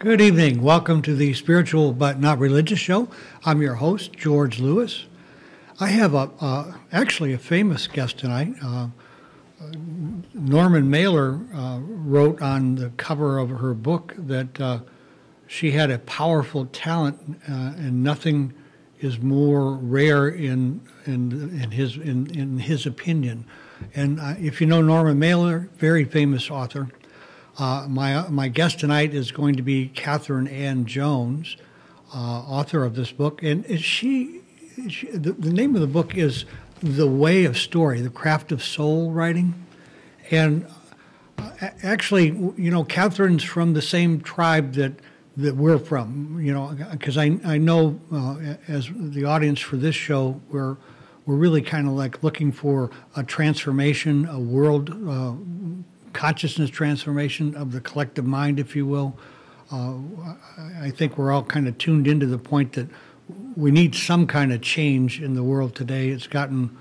Good evening. Welcome to the Spiritual But Not Religious Show. I'm your host, George Lewis. I have actually a famous guest tonight. Norman Mailer wrote on the cover of her book that she had a powerful talent, and nothing is more rare in his opinion. And if you know Norman Mailer, very famous author. My guest tonight is going to be Catherine Ann Jones, author of this book, and the name of the book is The Way of Story: The Craft of Soul Writing. And actually, you know, Catherine's from the same tribe that we're from, you know, because I know as the audience for this show, we're really kind of like looking for a transformation, a world consciousness transformation of the collective mind, if you will. I think we're all kind of tuned into the point that we need some kind of change in the world today. It's gotten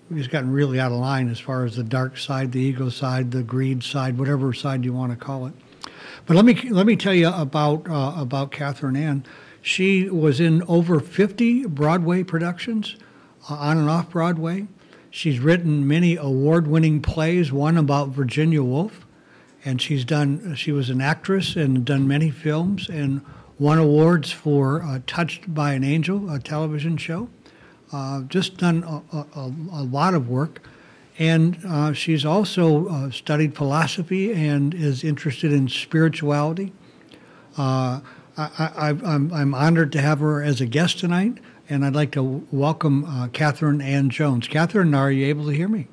really out of line as far as the dark side, the ego side, the greed side, whatever side you want to call it. But let me tell you about Catherine Ann. She was in over 50 Broadway productions, on and off Broadway. She's written many award-winning plays, one about Virginia Woolf, and she was an actress and done many films and won awards for Touched by an Angel, a television show. Just done a lot of work. And she's also studied philosophy and is interested in spirituality. I'm honored to have her as a guest tonight, and I'd like to welcome Catherine Ann Jones. Catherine, are you able to hear me?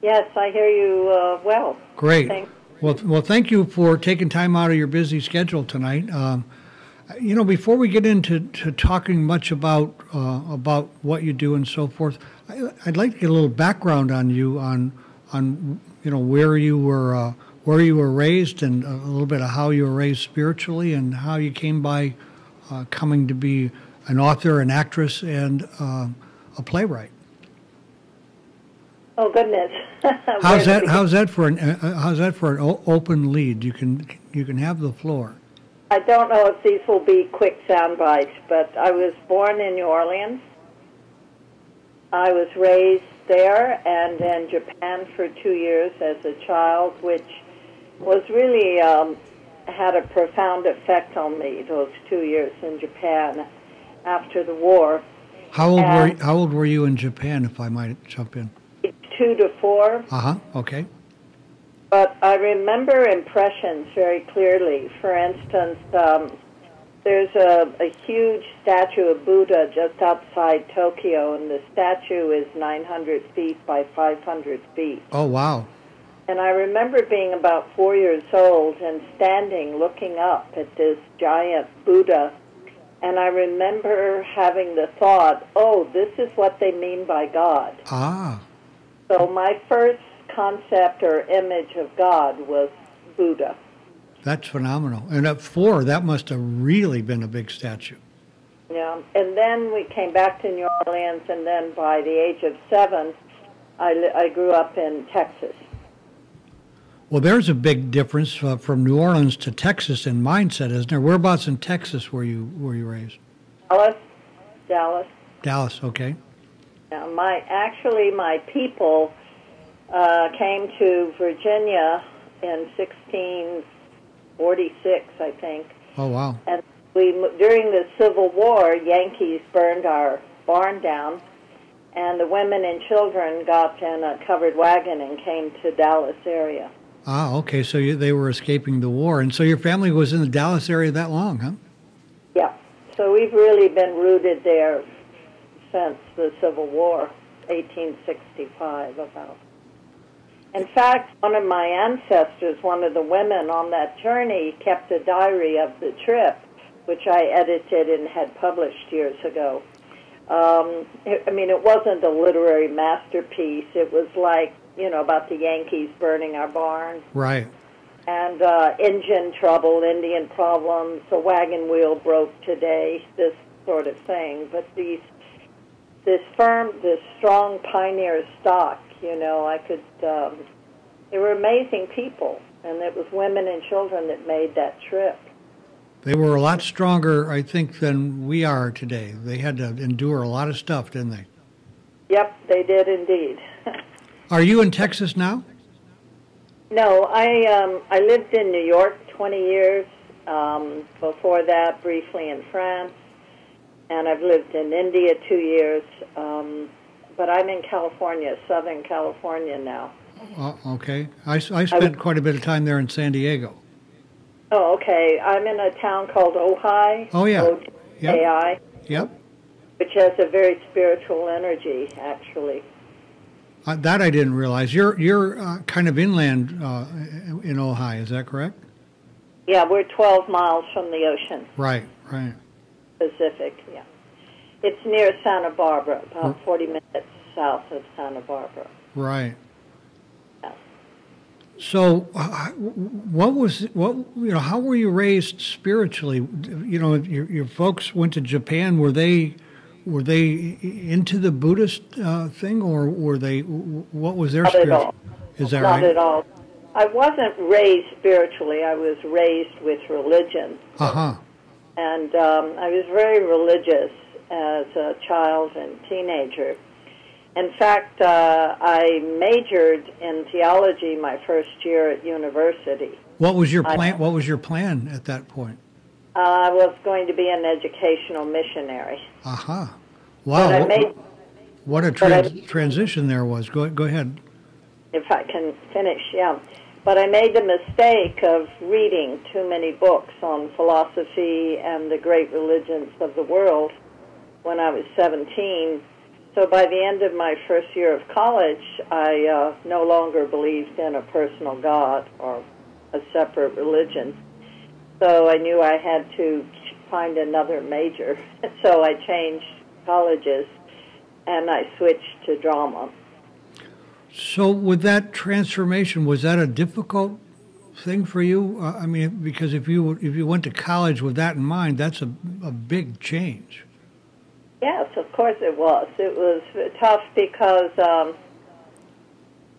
Yes, I hear you well. Great. Thanks. Well, thank you for taking time out of your busy schedule tonight. You know, before we get into talking much about what you do and so forth, I'd like to get a little background on you, on you know where you were raised, and a little bit of how you were raised spiritually, and how you came by coming to be an author, an actress, and a playwright. Oh goodness! How's that for an open lead? You can have the floor. I don't know if these will be quick sound bites, but I was born in New Orleans. I was raised there and in Japan for 2 years as a child, which was really had a profound effect on me, those 2 years in Japan after the war. How old were you in Japan, if I might jump in? 2 to 4. Okay. But I remember impressions very clearly. For instance, there's a huge statue of Buddha just outside Tokyo, and the statue is 900 feet by 500 feet. Oh, wow. And I remember being about 4 years old and standing looking up at this giant Buddha, and I remember having the thought, oh, this is what they mean by God. Ah. So my first concept or image of God was Buddha. That's phenomenal. And at 4, that must have really been a big statue. Yeah, and then we came back to New Orleans, and then by the age of 7, I grew up in Texas. Well, there's a big difference from New Orleans to Texas in mindset, isn't there? Whereabouts in Texas were you raised? Dallas. Dallas, okay. Now, my people came to Virginia in 1646, I think. Oh, wow. And during the Civil War, Yankees burned our barn down, and the women and children got in a covered wagon and came to Dallas area. Ah, okay, so they were escaping the war. And so your family was in the Dallas area that long, huh? Yeah, so we've really been rooted there since the Civil War, 1865 about. In fact, one of my ancestors, one of the women on that journey, kept a diary of the trip, which I edited and had published years ago. It wasn't a literary masterpiece. It was like, about the Yankees burning our barn. Right. And engine trouble, Indian problems, a wagon wheel broke today, this sort of thing. But this strong pioneer stock, they were amazing people, and it was women and children that made that trip. They were a lot stronger, I think, than we are today. They had to endure a lot of stuff, didn't they? Yep, they did indeed. Are you in Texas now? No, I lived in New York 20 years. Before that, briefly in France. And I've lived in India 2 years. But I'm in California, Southern California now. Okay. I spent quite a bit of time there in San Diego. Oh, okay. I'm in a town called Ojai. Oh, yeah. O-J-A-I. Yep. Which has a very spiritual energy, actually. That I didn't realize. You're kind of inland in Ojai, is that correct? Yeah, we're 12 miles from the ocean. Right. Pacific, yeah. It's near Santa Barbara, about 40 minutes south of Santa Barbara. Right. Yeah. So, how were you raised spiritually? You know, your folks went to Japan. Were they into the Buddhist thing, or were they? What was their spiritual? Not at all. Is that Not right? Not at all. I wasn't raised spiritually. I was raised with religion. And I was very religious as a child and teenager. In fact, I majored in theology my first year at university. What was your plan? What was your plan at that point? I was going to be an educational missionary. Wow! What a transition there was. Go ahead. If I can finish, yeah. But I made the mistake of reading too many books on philosophy and the great religions of the world when I was 17. So by the end of my first year of college, I no longer believed in a personal God or a separate religion. So I knew I had to find another major. So I changed colleges and I switched to drama. So with that transformation, was that a difficult thing for you? I mean, because if you went to college with that in mind, that's a big change. Yes, of course it was. It was tough because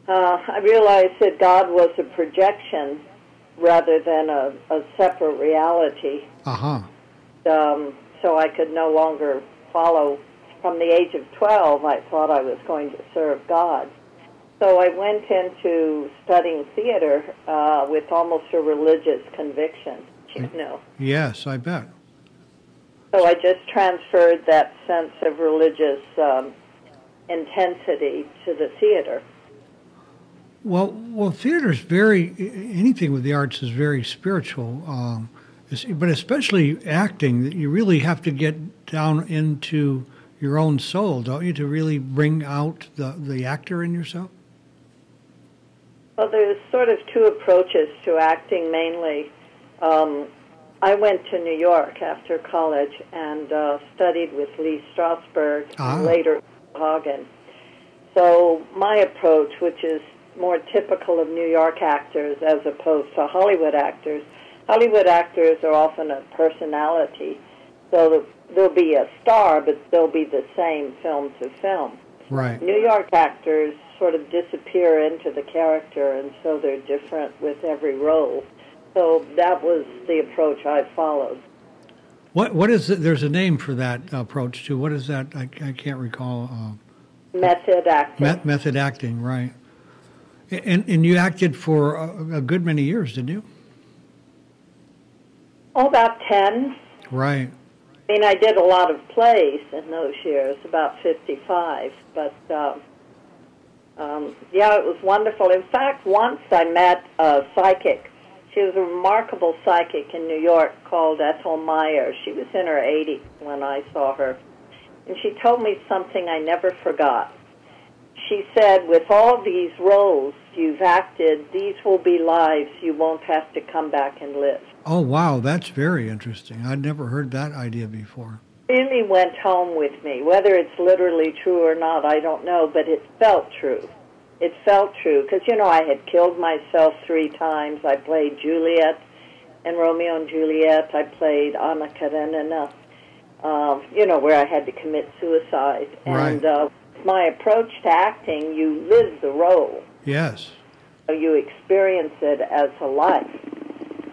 I realized that God was a projection rather than a separate reality. So I could no longer follow. From the age of 12, I thought I was going to serve God. So I went into studying theater with almost a religious conviction, you know. Yes, I bet. So I just transferred that sense of religious intensity to the theater. Well, theater is anything with the arts is very spiritual, but especially acting, that you really have to get down into your own soul, don't you, to really bring out the actor in yourself? Well, there's sort of two approaches to acting mainly. I went to New York after college and studied with Lee Strasberg and later Hagen. So my approach, which is more typical of New York actors as opposed to Hollywood actors are often a personality. So there'll be a star, but they'll be the same film to film. Right. New York actors sort of disappear into the character, and so they're different with every role. So that was the approach I followed. What is it? There's a name for that approach, too. What is that? I can't recall. Method acting. Method acting, right. And you acted for a good many years, didn't you? Oh, about 10. Right. I mean, I did a lot of plays in those years, about 55. But, yeah, it was wonderful. In fact, once I met a psychic. She was a remarkable psychic in New York called Ethel Meyer. She was in her 80s when I saw her. And she told me something I never forgot. She said, with all these roles you've acted, these will be lives you won't have to come back and live. Oh, wow, that's very interesting. I'd never heard that idea before. It really went home with me. Whether it's literally true or not, I don't know, but it felt true. It felt true, because, you know, I had killed myself 3 times. I played Juliet in Romeo and Juliet. I played Anna Karenina, you know, where I had to commit suicide. Right. And my approach to acting, you live the role. Yes. You experience it as a life.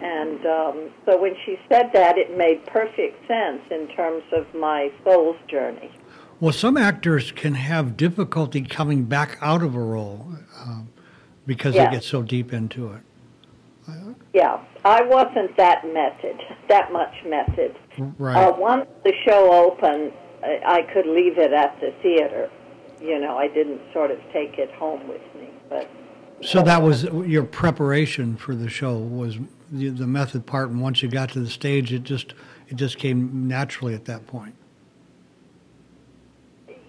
And so when she said that, it made perfect sense in terms of my soul's journey. Well, some actors can have difficulty coming back out of a role because they get so deep into it. Yeah, I wasn't that much method. Right. Once the show opened, I could leave it at the theater. You know, I didn't sort of take it home with me. But so that was your preparation for the show, was the method part, and once you got to the stage, it just came naturally at that point.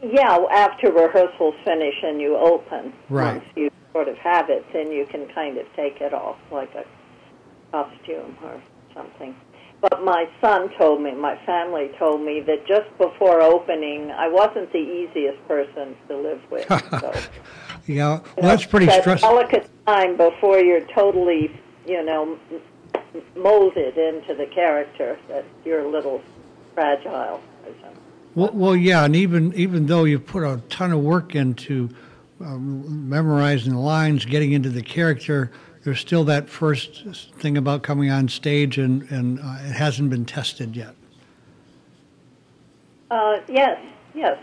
Yeah, after rehearsals finish and you open, right. Once you sort of have it, then you can kind of take it off like a costume or something. But my son told me, my family told me that just before opening, I wasn't the easiest person to live with. So, yeah, well, that's pretty stressful. Delicate time before you're totally, molded into the character, that you're a little fragile or something. Well, yeah, and even though you put a ton of work into memorizing the lines, getting into the character, there's still that first thing about coming on stage, and it hasn't been tested yet. Yes,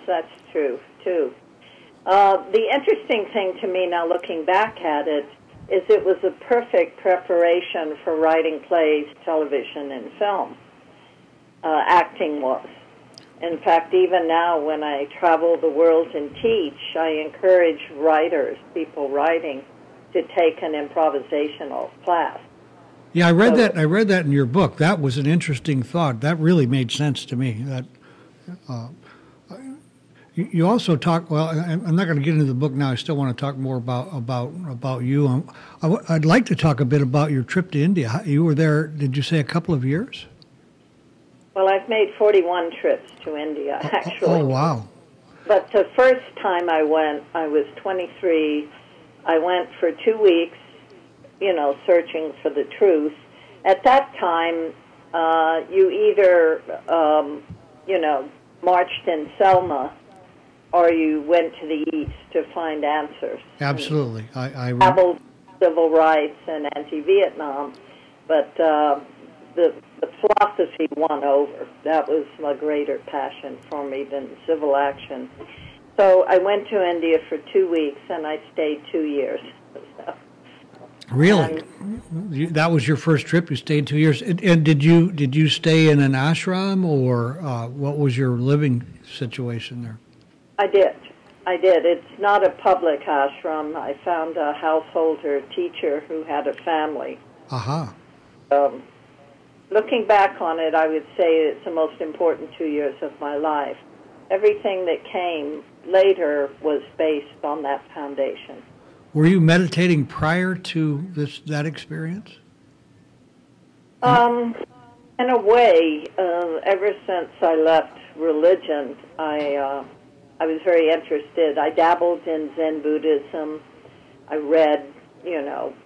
that's true, too. The interesting thing to me now, looking back at it, is it was a perfect preparation for writing plays, television, and film. Acting was. In fact, even now when I travel the world and teach, I encourage writers, people writing, to take an improvisational class. Yeah, I read that in your book. That was an interesting thought. That really made sense to me. That you also talk. Well, I'm not going to get into the book now. I still want to talk more about you. I'd like to talk a bit about your trip to India. You were there. Did you say a couple of years? Well, I've made 41 trips to India, actually. Oh, wow. But the first time I went, I was 23. I went for 2 weeks, searching for the truth. At that time, you either, marched in Selma or you went to the east to find answers. Absolutely. I traveled civil rights and anti-Vietnam, but the philosophy won over. That was a greater passion for me than civil action. So I went to India for 2 weeks, and I stayed 2 years. So, really? That was your first trip? You stayed 2 years? And did you stay in an ashram, or what was your living situation there? I did. It's not a public ashram. I found a householder teacher who had a family. Aha. Looking back on it, I would say it's the most important 2 years of my life. Everything that came later was based on that foundation. Were you meditating prior to that experience? In a way, ever since I left religion, I was very interested. I dabbled in Zen Buddhism. I read,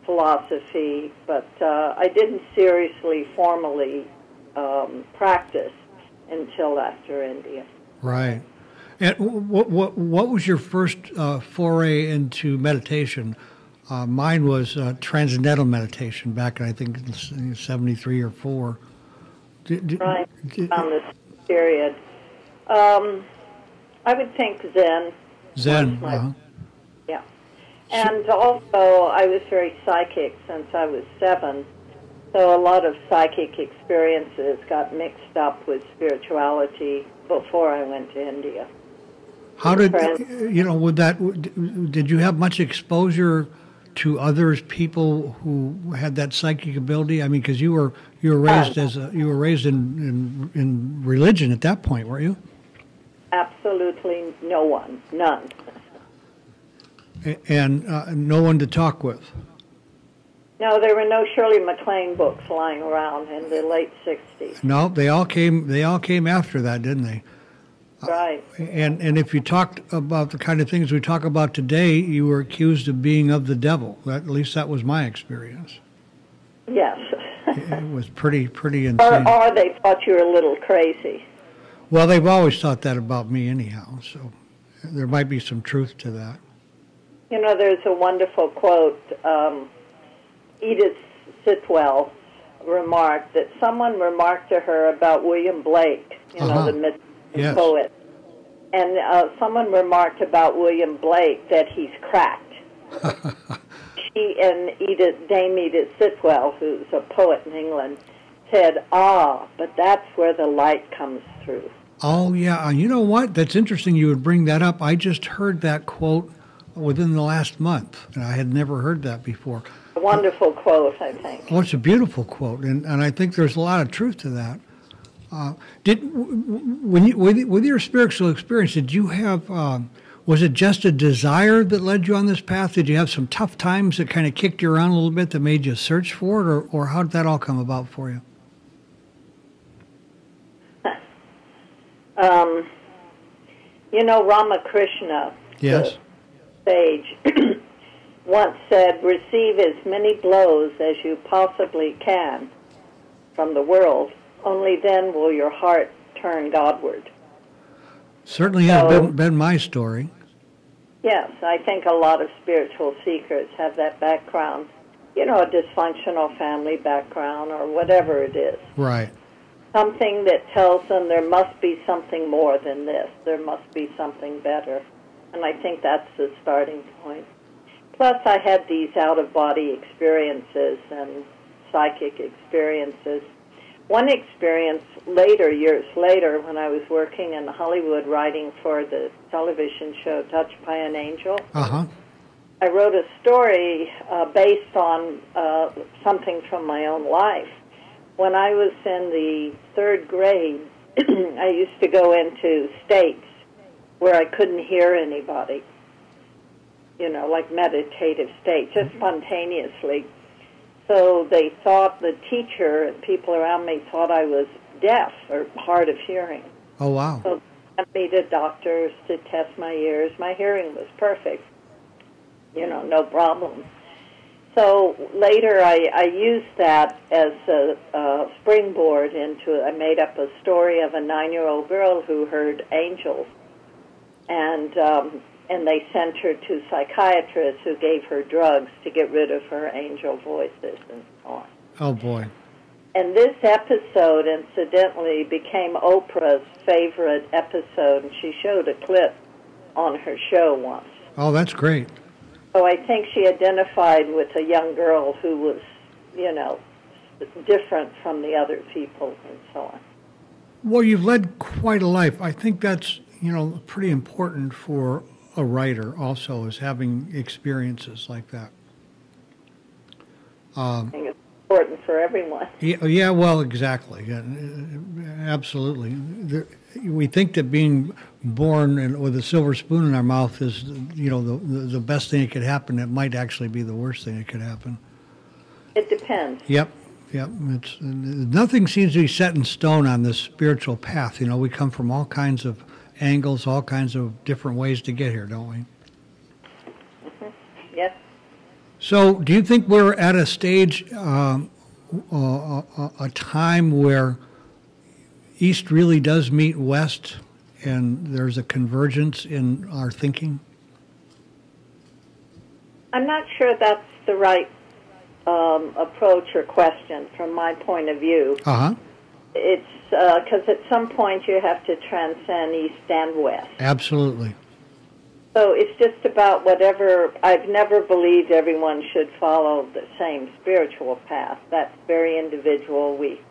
philosophy, but I didn't seriously, formally practice until after India. Right. And what was your first foray into meditation? Mine was transcendental meditation back in, I think, 73 or 4. Right, on this period. I would think Zen. Zen, yeah. And also, I was very psychic since I was 7. So a lot of psychic experiences got mixed up with spirituality before I went to India. How did, did you have much exposure to others, people who had that psychic ability? I mean, because you were raised in religion at that point, weren't you? Absolutely none. And no one to talk with? No, there were no Shirley MacLaine books lying around in the late 60s. No, they all came after that, didn't they? Right. And if you talked about the kind of things we talk about today, you were accused of being of the devil. At least that was my experience. Yes. It was pretty insane. Or they thought you were a little crazy. Well, they've always thought that about me anyhow, so there might be some truth to that. There's a wonderful quote. Edith Sitwell remark that someone remarked to her about William Blake, the myth Yes. poet. And someone remarked about William Blake that he's cracked. She and Dame Edith Sitwell, who's a poet in England, said, but that's where the light comes through. Oh, yeah. You know what? That's interesting you would bring that up. I just heard that quote within the last month, and I had never heard that before. A wonderful quote, I think. Oh, it's a beautiful quote, and I think there's a lot of truth to that. With your spiritual experience, did you have, was it just a desire that led you on this path? Did you have some tough times that kind of kicked you around a little bit that made you search for it, or how did that all come about for you? Ramakrishna, Yes. the sage, once said, receive as many blows as you possibly can from the world. Only then will your heart turn Godward. Certainly has been my story. Yes, I think a lot of spiritual seekers have that background, a dysfunctional family background or whatever it is. Right. Something that tells them there must be something more than this. There must be something better. And I think that's the starting point. Plus, I had these out-of-body experiences and psychic experiences. One experience years later, when I was working in Hollywood writing for the television show Touched by an Angel, I wrote a story based on something from my own life. When I was in the 3rd grade, I used to go into states where I couldn't hear anybody, like meditative states, just spontaneously. So they thought, the teacher and people around me thought I was deaf or hard of hearing. Oh, wow. So they sent me to doctors to test my ears. My hearing was perfect, no problem. So later I used that as a springboard I made up a story of a 9-year-old girl who heard angels. And they sent her to psychiatrists who gave her drugs to get rid of her angel voices and so on. Oh, boy. And this episode, incidentally, became Oprah's favorite episode, and she showed a clip on her show once. Oh, that's great. So I think she identified with a young girl who was, different from the other people and so on. Well, you've led quite a life. I think that's, pretty important for a writer also, is having experiences like that. I think it's important for everyone. Yeah, well, exactly. Yeah, absolutely. We think that being born with a silver spoon in our mouth is, the best thing that could happen. It might actually be the worst thing that could happen. It depends. Yep. Nothing seems to be set in stone on this spiritual path. We come from all kinds of angles, all kinds of different ways to get here, don't we? Mm-hmm. Yes. So do you think we're at a stage, a time where East really does meet West and there's a convergence in our thinking? I'm not sure that's the right approach or question from my point of view. It's because at some point you have to transcend East and West. Absolutely. So it's just about whatever. I've never believed everyone should follow the same spiritual path. That's very individual. We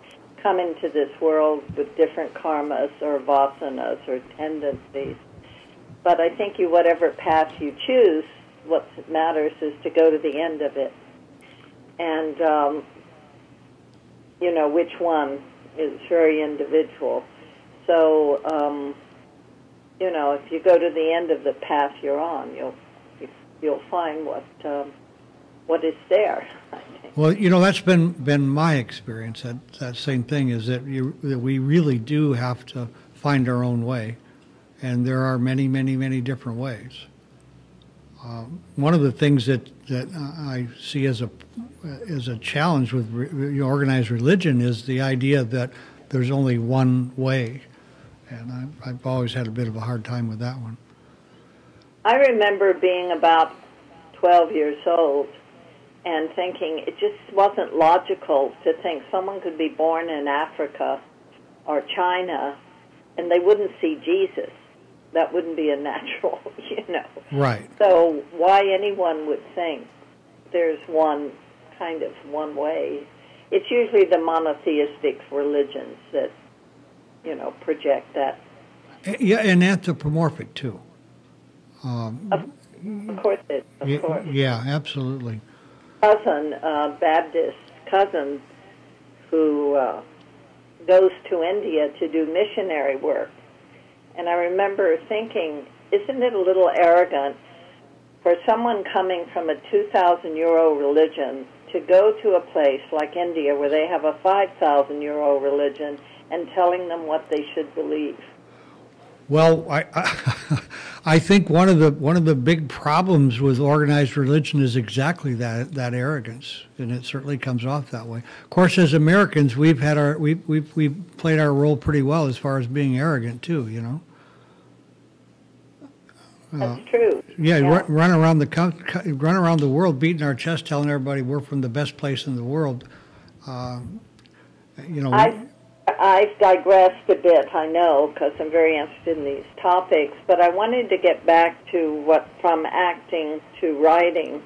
come into this world with different karmas or vasanas or tendencies. But I think whatever path you choose, what matters is to go to the end of it. And, which one is very individual. So, if you go to the end of the path you're on, you'll find what is there, I think. Well, that's been my experience. That same thing is that we really do have to find our own way, and there are many, many, many different ways. One of the things that I see as a challenge with organized religion is the idea that there's only one way, and I've always had a bit of a hard time with that one. I remember being about 12 years old, and thinking it just wasn't logical to think someone could be born in Africa or China and they wouldn't see Jesus. That wouldn't be a natural, Right. So why anyone would think there's one way. It's usually the monotheistic religions that, project that. Yeah, and anthropomorphic, too. Of course it is, of course. Yeah, absolutely. Baptist cousin, who goes to India to do missionary work. And I remember thinking, isn't it a little arrogant for someone coming from a 2,000-year-old religion to go to a place like India where they have a 5,000-year-old religion and telling them what they should believe? Well, I think one of the big problems with organized religion is exactly that arrogance, and it certainly comes off that way. Of course, as Americans, we've played our role pretty well as far as being arrogant too. That's true. Yeah, run around the world, beating our chest, telling everybody we're from the best place in the world. I've digressed a bit, I know, because I'm very interested in these topics, but I wanted to get back to from acting to writing.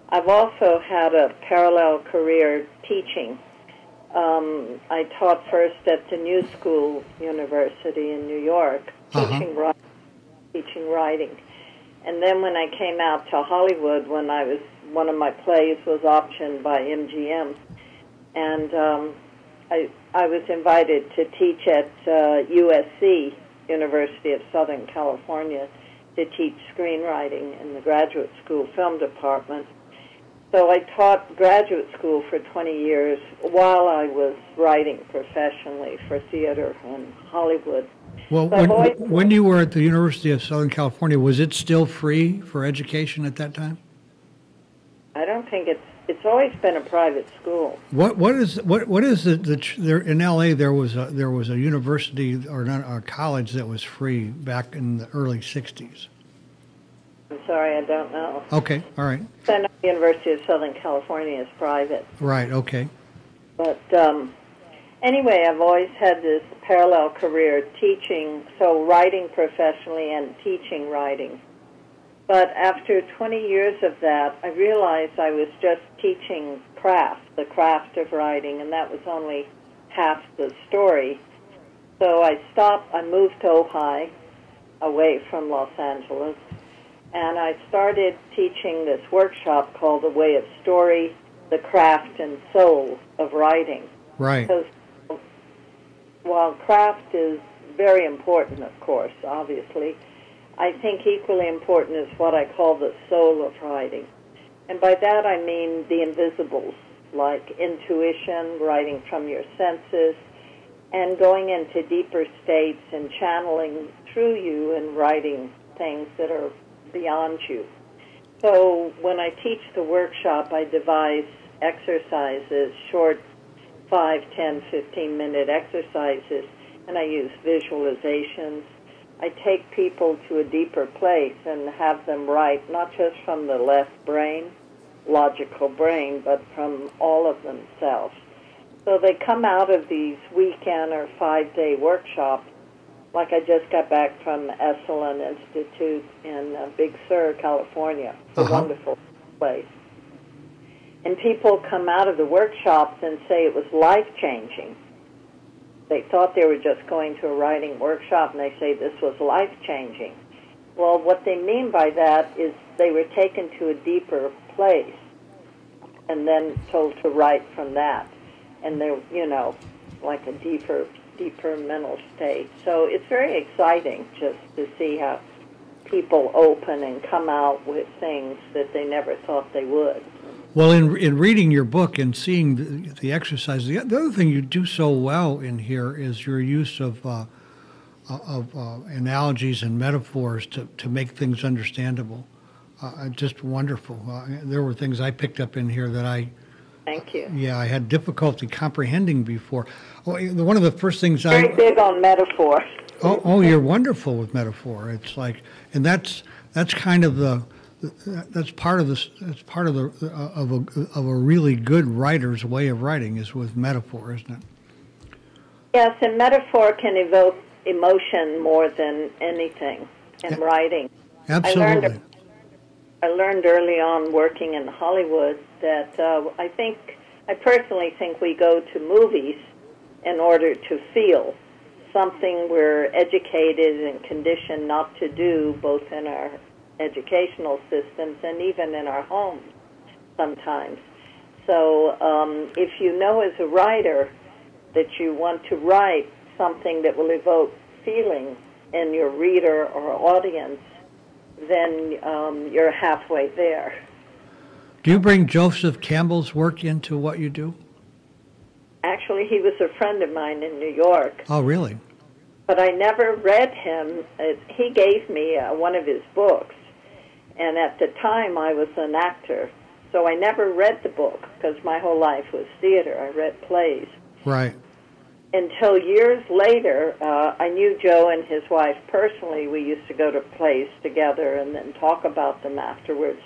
I've also had a parallel career teaching. I taught first at the New School University in New York, teaching writing. And then when I came out to Hollywood, one of my plays was optioned by MGM, and I was invited to teach at USC, University of Southern California, to teach screenwriting in the graduate school film department. So I taught graduate school for 20 years while I was writing professionally for theater in Hollywood. Well, when you were at the University of Southern California, was it still free for education at that time? I don't think it's always been a private school. What is there in L.A. There was a university or not a college that was free back in the early '60s. I'm sorry, I don't know. Okay, all right. I know the University of Southern California is private. Right. Okay. But anyway, I've always had this parallel career teaching, so writing professionally and teaching writing. But after 20 years of that, I realized I was just teaching the craft of writing, and that was only half the story. So I stopped. I moved to Ojai, away from Los Angeles, and I started teaching this workshop called The Way of Story, the Craft and Soul of Writing. Right. Because while craft is very important, of course, obviously, I think equally important is what I call the soul of writing. And by that I mean the invisibles, like intuition, writing from your senses, and going into deeper states and channeling through you and writing things that are beyond you. So when I teach the workshop, I devise exercises, short 5, 10, 15-minute exercises, and I use visualizations. I take people to a deeper place and have them write not just from the left brain, logical brain, but from all of themselves. So they come out of these weekend or 5-day workshops, like I just got back from Esalen Institute in Big Sur, California. It's a wonderful place. And people come out of the workshops and say it was life-changing. They thought they were just going to a writing workshop, and they say this was life-changing. Well, what they mean by that is they were taken to a deeper place and then told to write from that. And they're, like a deeper mental state. So it's very exciting just to see how people open and come out with things that they never thought they would. Well, in reading your book and seeing the exercise, the other thing you do so well in here is your use of analogies and metaphors to make things understandable. Just wonderful. There were things I picked up in here that Thank you. Yeah, I had difficulty comprehending before. One of the first things Very big on metaphor. Oh, you're wonderful with metaphor. It's like, and that's kind of that's part of this. It's part of of a really good writer's way of writing is with metaphor, isn't it? Yes, and metaphor can evoke emotion more than anything in writing. Absolutely. I learned early on working in Hollywood that I personally think we go to movies in order to feel something we're educated and conditioned not to do, both in our educational systems and even in our homes sometimes. So if you know as a writer that you want to write something that will evoke feeling in your reader or audience, then you're halfway there. Do you bring Joseph Campbell's work into what you do? Actually, he was a friend of mine in New York. Oh, really? But I never read him. He gave me one of his books, and at the time I was an actor, so I never read the book because my whole life was theater. I read plays. Right. Until years later, I knew Joe and his wife personally. We used to go to plays together and then talk about them afterwards.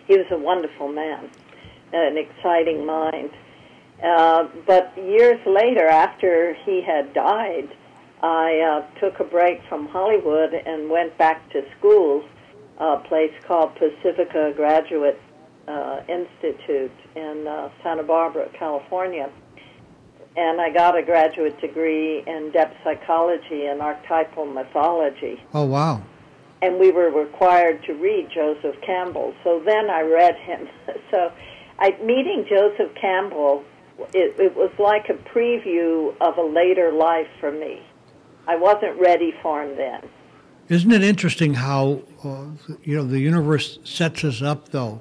He was a wonderful man, an exciting mind. But years later, after he had died, I took a break from Hollywood and went back to school, a place called Pacifica Graduate Institute in Santa Barbara, California. And I got a graduate degree in depth psychology and archetypal mythology. Oh, wow. And we were required to read Joseph Campbell. So then I read him. So meeting Joseph Campbell, it was like a preview of a later life for me. I wasn't ready for him then. Isn't it interesting how, the universe sets us up, though?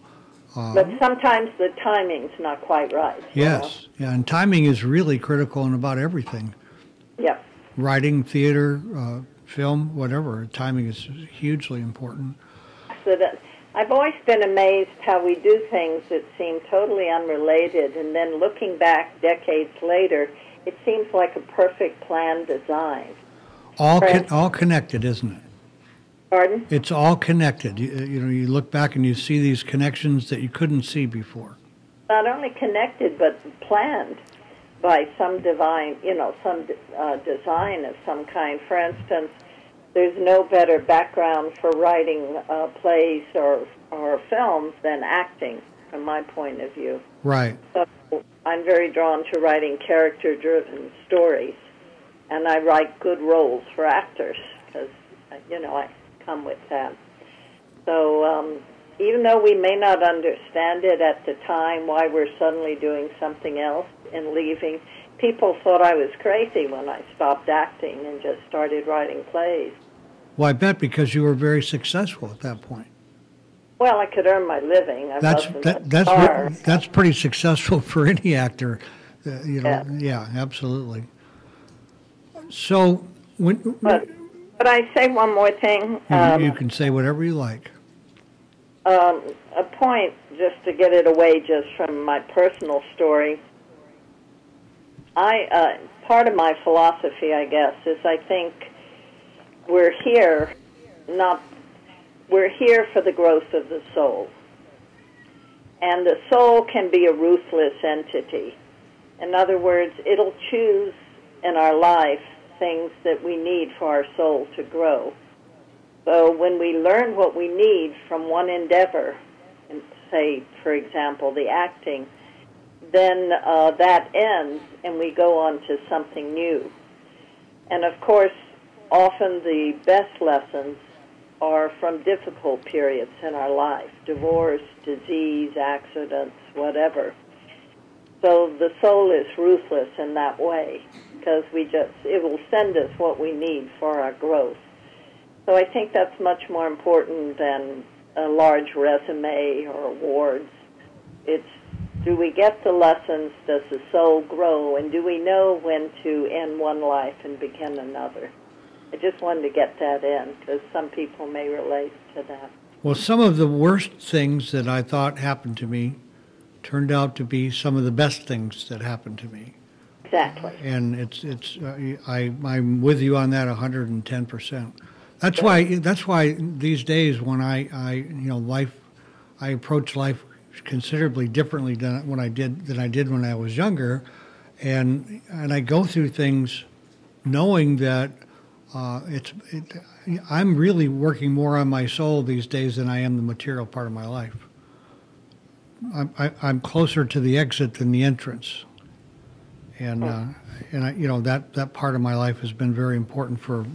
But sometimes the timing's not quite right. Yes, yeah, and timing is really critical in about everything. Yep. Writing, theater, film, whatever. Timing is hugely important. So I've always been amazed how we do things that seem totally unrelated, and then looking back decades later, it seems like a perfect plan design. All connected, isn't it? Pardon? It's all connected. You look back and you see these connections that you couldn't see before. Not only connected, but planned by some divine, some design of some kind. For instance, there's no better background for writing plays or films than acting, from my point of view. Right. So I'm very drawn to writing character-driven stories, and I write good roles for actors because, I come with that. So even though we may not understand it at the time, why we're suddenly doing something else and leaving, people thought I was crazy when I stopped acting and just started writing plays. Well, I bet because you were very successful at that point. Well, I could earn my living. That's pretty successful for any actor. Yeah, absolutely. So But I say one more thing. You can say whatever you like. A point, just to get it away just from my personal story. Part of my philosophy, I guess, is I think we're here for the growth of the soul. And the soul can be a ruthless entity. In other words, it'll choose in our life things that we need for our soul to grow. So when we learn what we need from one endeavor, and say, for example, the acting, then that ends and we go on to something new. And of course, often the best lessons are from difficult periods in our life, divorce, disease, accidents, whatever. So the soul is ruthless in that way because it will send us what we need for our growth. So I think that's much more important than a large resume or awards. It's, do we get the lessons? Does the soul grow? And do we know when to end one life and begin another? I just wanted to get that in because some people may relate to that. Well, some of the worst things that I thought happened to me turned out to be some of the best things that happened to me. Exactly. And I'm with you on that 110%. That's why these days when I approach life considerably differently than I did when I was younger, and I go through things knowing that I'm really working more on my soul these days than I am the material part of my life. I'm closer to the exit than the entrance, and that part of my life has been very important for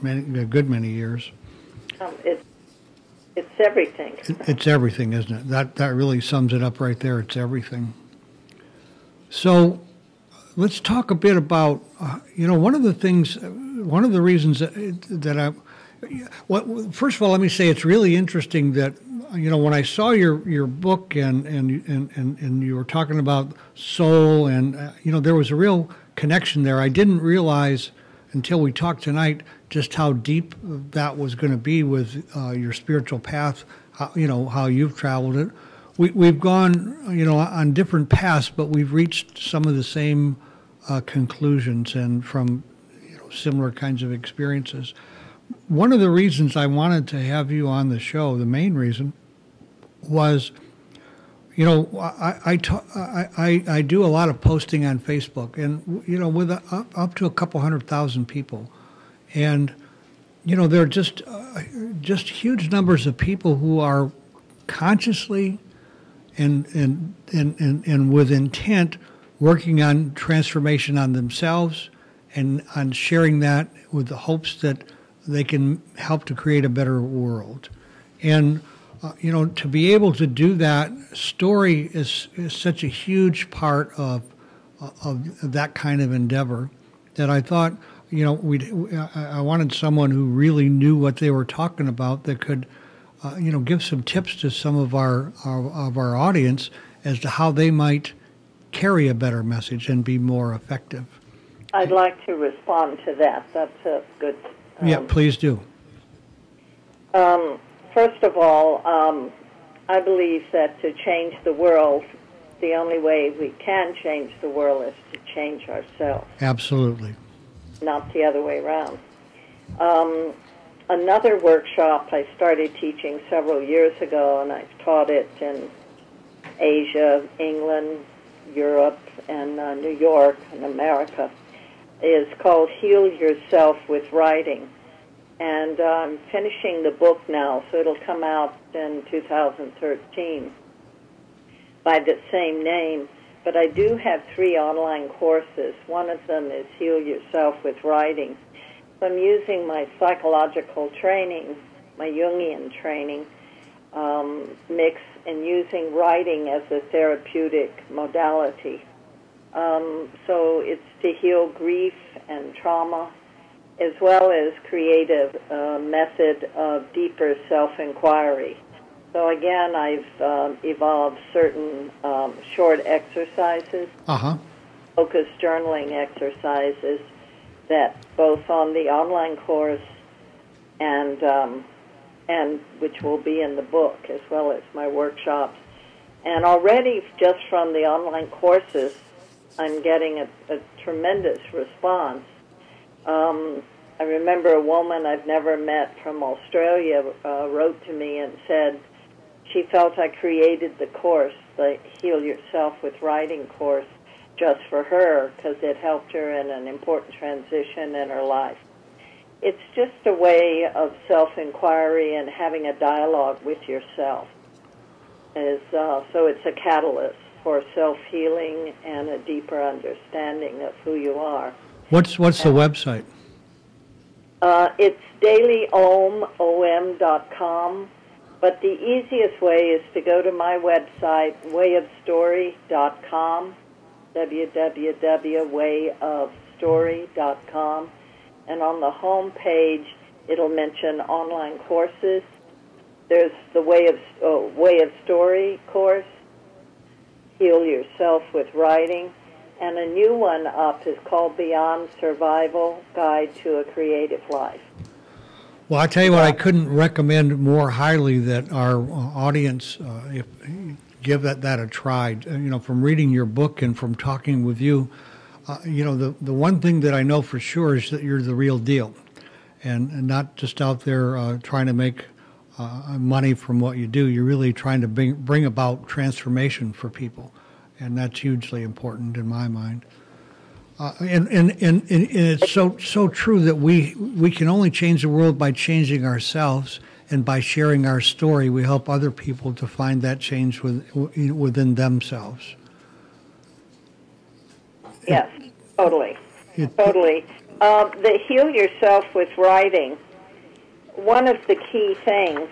a good many years. It's everything. It's everything, isn't it? That really sums it up right there. It's everything. So let's talk a bit about one of the reasons first of all, let me say it's really interesting that when I saw your book and you were talking about soul and there was a real connection there. I didn't realize until we talked tonight just how deep that was going to be with your spiritual path. How you've traveled it. We've gone on different paths, but we've reached some of the same conclusions and from similar kinds of experiences. One of the reasons I wanted to have you on the show, the main reason, was, I do a lot of posting on Facebook, and with up to a couple 100,000 people, and there are just huge numbers of people who are consciously and with intent working on transformation on themselves and on sharing that with the hopes that they can help to create a better world. And to be able to do that, story is such a huge part of that kind of endeavor that I thought, I wanted someone who really knew what they were talking about that could, give some tips to some of our audience as to how they might carry a better message and be more effective. I'd like to respond to that. That's a good. Yeah, please do. First of all, I believe that to change the world, the only way we can change the world is to change ourselves. Absolutely. Not the other way around. Another workshop I started teaching several years ago, and I've taught it in Asia, England, Europe, and New York, and America, is called Heal Yourself with Writing. And I'm finishing the book now, so it'll come out in 2013 by the same name. But I do have 3 online courses. One of them is Heal Yourself with Writing. So I'm using my psychological training, my Jungian training, mix, and using writing as a therapeutic modality. So it's to heal grief and trauma, as well as create a method of deeper self-inquiry. So again, I've evolved certain short exercises, focused journaling exercises that both on the online course and which will be in the book, as well as my workshops. And already, just from the online courses, I'm getting a tremendous response. I remember a woman I've never met from Australia wrote to me and said she felt I created the course, the Heal Yourself with Writing course, just for her because it helped her in an important transition in her life. It's just a way of self-inquiry and having a dialogue with yourself. So it's a catalyst for self-healing and a deeper understanding of who you are. What's the website? It's dailyom.com, but the easiest way is to go to my website, wayofstory.com, www.wayofstory.com, and on the home page it'll mention online courses. There's the Way of Story course, Heal Yourself with Writing, and a new one up is called Beyond Survival, Guide to a Creative Life. Well, I tell you what, I couldn't recommend more highly that our audience give that a try. From reading your book and from talking with you, the one thing that I know for sure is that you're the real deal. and not just out there trying to make money from what you do. You're really trying to bring about transformation for people, and that's hugely important in my mind. And it's so true that we can only change the world by changing ourselves, and by sharing our story, we help other people to find that change within themselves. Yes, totally. Totally. The heal yourself with writing, one of the key things,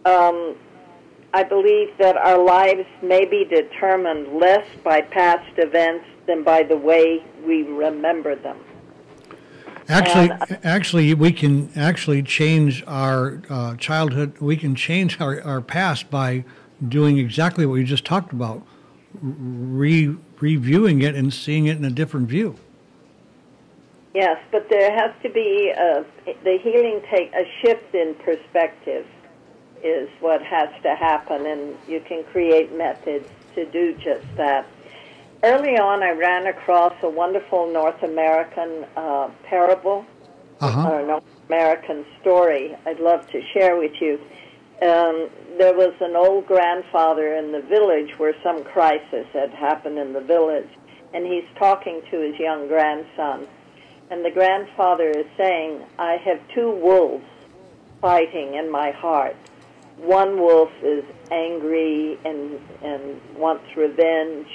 I believe that our lives may be determined less by past events than by the way we remember them. Actually, we can actually change our childhood. We can change our past by doing exactly what you just talked about, reviewing it and seeing it in a different view. Yes, but there has to be the healing a shift in perspective is what has to happen, and you can create methods to do just that. Early on, I ran across a wonderful North American parable, or North American story I'd love to share with you. There was an old grandfather in the village where some crisis had happened in the village, and he's talking to his young grandson. And the grandfather is saying, I have two wolves fighting in my heart. One wolf is angry and wants revenge,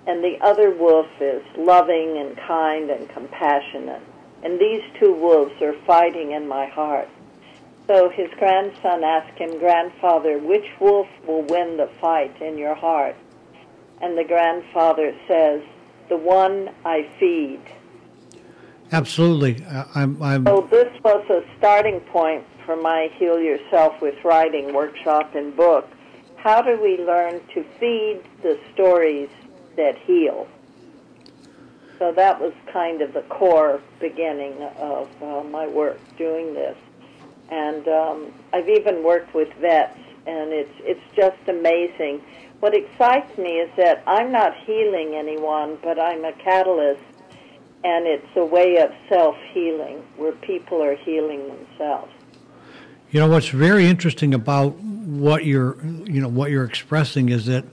and the other wolf is loving and kind and compassionate. And these two wolves are fighting in my heart. So his grandson asked him, Grandfather, which wolf will win the fight in your heart? And the grandfather says, the one I feed. Absolutely. So this was a starting point for my Heal Yourself with Writing workshop and book. How do we learn to feed the stories that heal? So that was kind of the core beginning of my work doing this. And I've even worked with vets, and it's just amazing. What excites me is that I'm not healing anyone, but I'm a catalyst, and it's a way of self-healing where people are healing themselves. You know, what's very interesting about what you're expressing is that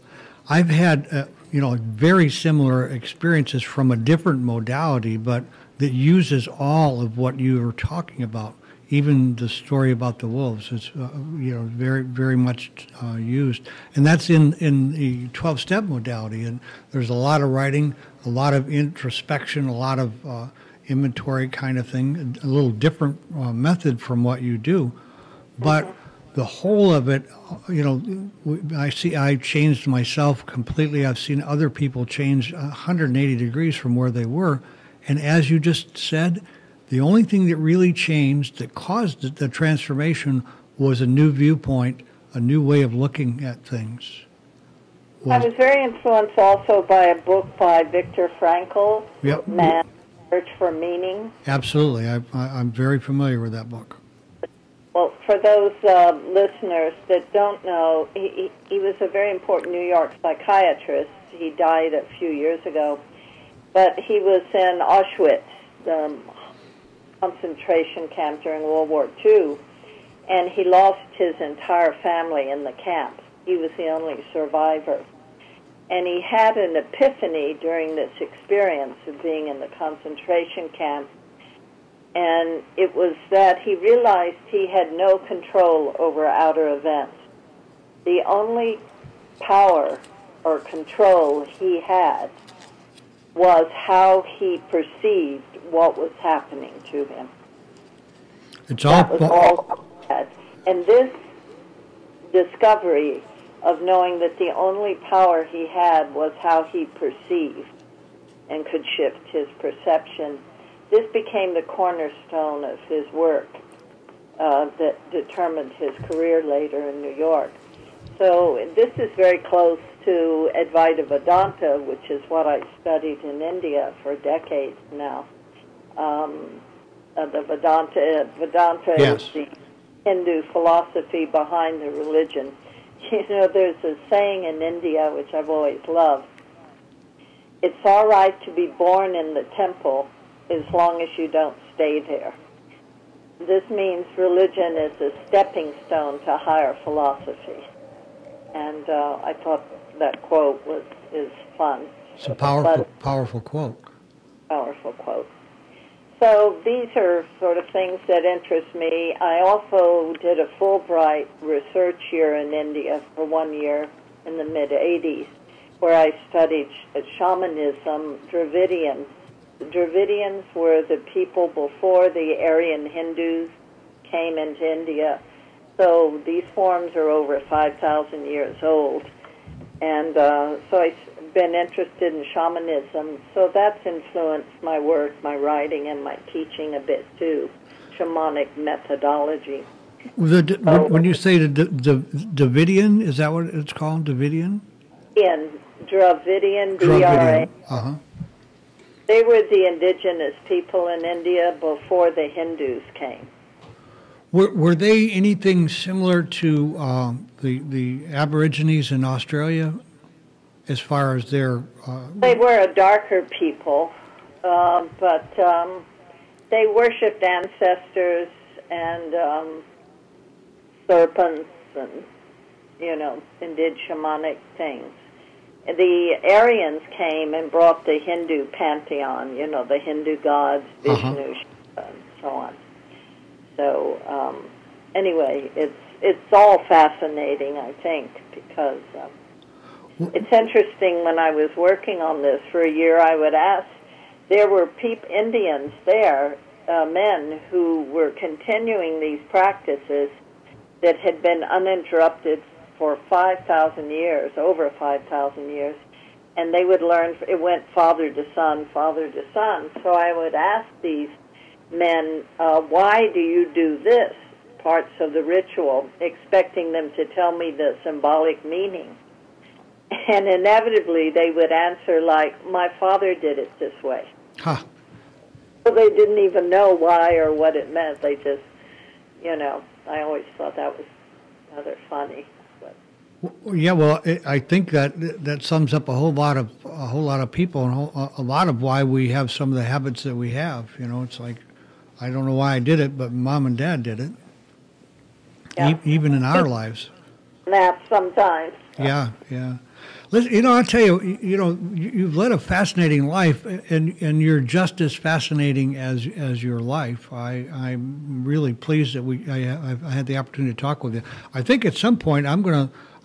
I've had very similar experiences from a different modality, but that uses all of what you were talking about. Even the story about the wolves is very, very much used, and that's in the 12-step modality. And there's a lot of writing, a lot of introspection, a lot of inventory kind of thing, a little different method from what you do. But the whole of it, I changed myself completely. I've seen other people change 180 degrees from where they were. And as you just said, the only thing that really changed, that caused the transformation, was a new viewpoint, a new way of looking at things. I was very influenced also by a book by Viktor Frankl, Yep. Man's Search for Meaning. Absolutely. I'm very familiar with that book. Well, for those listeners that don't know, he was a very important New York psychiatrist. He died a few years ago. But he was in Auschwitz, the concentration camp during World War II, and he lost his entire family in the camp. He was the only survivor. And he had an epiphany during this experience of being in the concentration camp. And it was that he realized he had no control over outer events. The only power or control he had was how he perceived what was happening to him. That was all he had. And this discovery of knowing that the only power he had was how he perceived and could shift his perception, this became the cornerstone of his work that determined his career later in New York. So this is very close to Advaita Vedanta, which is what I studied in India for decades now. The Vedanta Yes. is the Hindu philosophy behind the religion. You know, there's a saying in India, which I've always loved. It's all right to be born in the temple as long as you don't stay there. this means religion is a stepping stone to higher philosophy. And I thought that quote is fun. It's a powerful quote. Powerful quote. So these are sort of things that interest me. I also did a Fulbright research year in India for 1 year in the mid-'80s, where I studied shamanism, Dravidians. The Dravidians were the people before the Aryan Hindus came into India. So these forms are over 5,000 years old. And so I've been interested in shamanism. So that's influenced my work, my writing, and my teaching a bit too, shamanic methodology. When you say the Dravidian, is that what it's called, Dravidian? Dravidian, D-R-A. Uh-huh. They were the indigenous people in India before the Hindus came. Were they anything similar to the Aborigines in Australia, as far as their? They were a darker people, but they worshipped ancestors and serpents, and and did shamanic things. The Aryans came and brought the Hindu pantheon, the Hindu gods, Vishnu, Shiva, and so on. So anyway, it's all fascinating, I think, because it's interesting. When I was working on this for a year, I would ask, there were Indians there, men who were continuing these practices that had been uninterrupted for 5,000 years, over 5,000 years, and they would learn, it went father to son, father to son. So I would ask these men, why do you do this, parts of the ritual, expecting them to tell me the symbolic meaning. And inevitably they would answer like, my father did it this way. Huh. So they didn't even know why or what it meant. They just, I always thought that was rather funny. Yeah, well, I think that sums up a whole lot of people, and a lot of why we have some of the habits that we have. It's like, I don't know why I did it, but Mom and Dad did it. Yeah. Even in our lives. Nap sometimes. Yeah. Listen, I'll tell you, you've led a fascinating life, and you're just as fascinating as your life. I'm really pleased that I had the opportunity to talk with you. I think at some point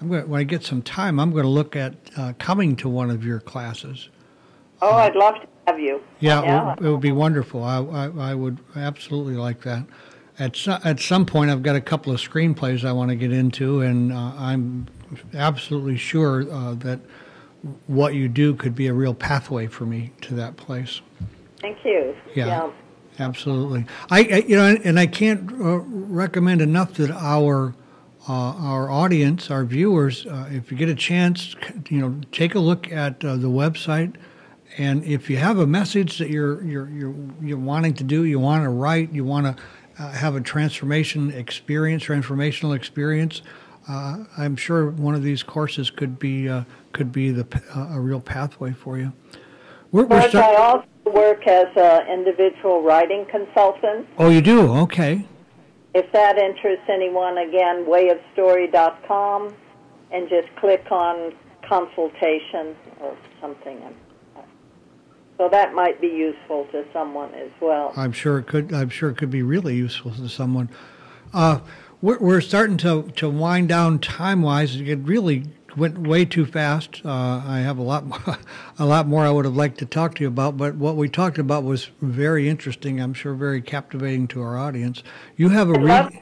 when I get some time, I'm going to look at coming to one of your classes. Oh, I'd love to have you. Yeah. It would be wonderful. I would absolutely like that. At some point, I've got a couple of screenplays I want to get into, and I'm absolutely sure that what you do could be a real pathway for me to that place. Thank you. Yeah. Absolutely. I can't recommend enough that our audience, our viewers, if you get a chance, take a look at the website, and if you have a message that you're wanting to do, you want to write, you want to have a transformational experience, I'm sure one of these courses could be a real pathway for you. I also work as an individual writing consultant. Oh, you do? Okay. If that interests anyone, again, wayofstory.com, and just click on consultation or something. So that might be useful to someone as well. I'm sure it could be really useful to someone. We're starting to wind down time-wise. It really went way too fast. I have a lot more I would have liked to talk to you about, but what we talked about was very interesting. I'm sure very captivating to our audience. You have a reading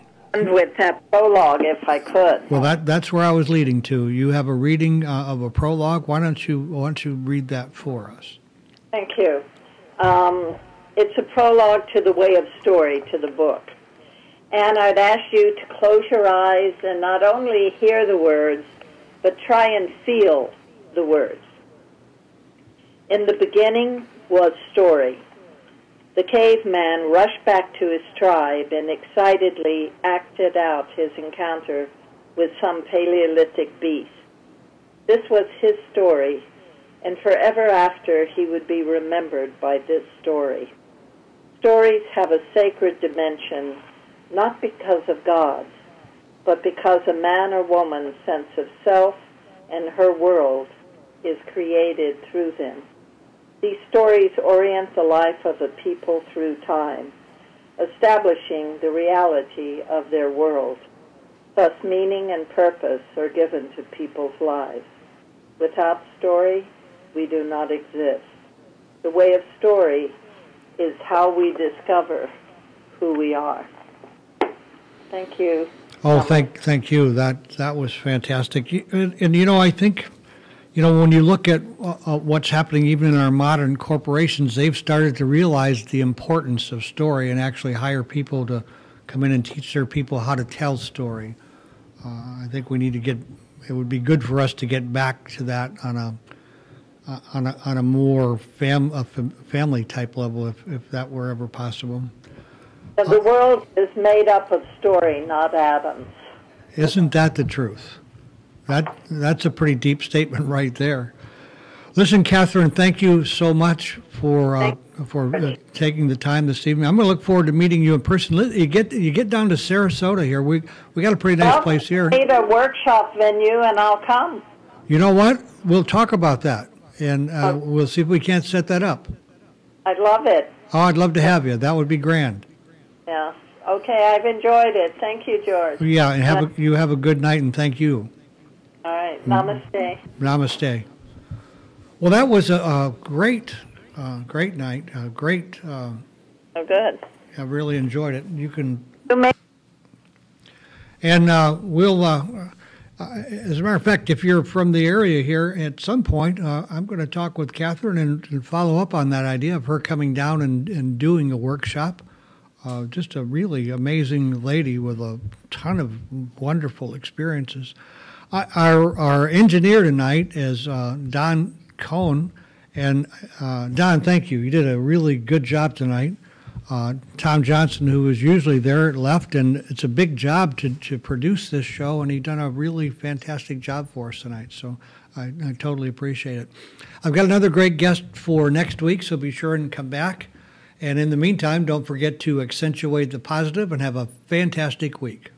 with that prologue, if I could. Well, that's where I was leading to. You have a reading of a prologue. Why don't you read that for us? Thank you. It's a prologue to the Way of Story, to the book. And I'd ask you to close your eyes and not only hear the words, but try and feel the words. In the beginning was story. The caveman rushed back to his tribe and excitedly acted out his encounter with some Paleolithic beast. This was his story, and forever after he would be remembered by this story. Stories have a sacred dimension not because of God's, but because a man or woman's sense of self and her world is created through them. These stories orient the life of a people through time, establishing the reality of their world. Thus, meaning and purpose are given to people's lives. Without story, we do not exist. The way of story is how we discover who we are. Thank you. Oh, thank you. That was fantastic. And I think, when you look at what's happening even in our modern corporations, they've started to realize the importance of story and actually hire people to come in and teach their people how to tell story. I think we need to it would be good for us to get back to that on a more family type level, if that were ever possible. The world is made up of story, not atoms. Isn't that the truth? That's a pretty deep statement right there. Listen, Catherine, thank you so much for taking the time this evening. I'm going to look forward to meeting you in person. You get down to Sarasota here. We got a pretty nice place here. Need a workshop venue, and I'll come. You know what? We'll talk about that, and we'll see if we can't set that up. I'd love it. Oh, I'd love to have you. That would be grand. Yeah. Okay, I've enjoyed it. Thank you, George. Yeah, and you have a good night, and thank you. All right. Namaste. Namaste. Well, that was a great night. Great. Oh, good. I really enjoyed it. You can. And we'll. As a matter of fact, if you're from the area here, at some point, I'm going to talk with Catherine and follow up on that idea of her coming down and doing a workshop. Just a really amazing lady with a ton of wonderful experiences. Our engineer tonight is Don Cohn. And Don, thank you. You did a really good job tonight. Tom Johnson, who was usually there, left, and it's a big job to produce this show, and he's done a really fantastic job for us tonight. So I totally appreciate it. I've got another great guest for next week, so be sure and come back. And in the meantime, don't forget to accentuate the positive and have a fantastic week.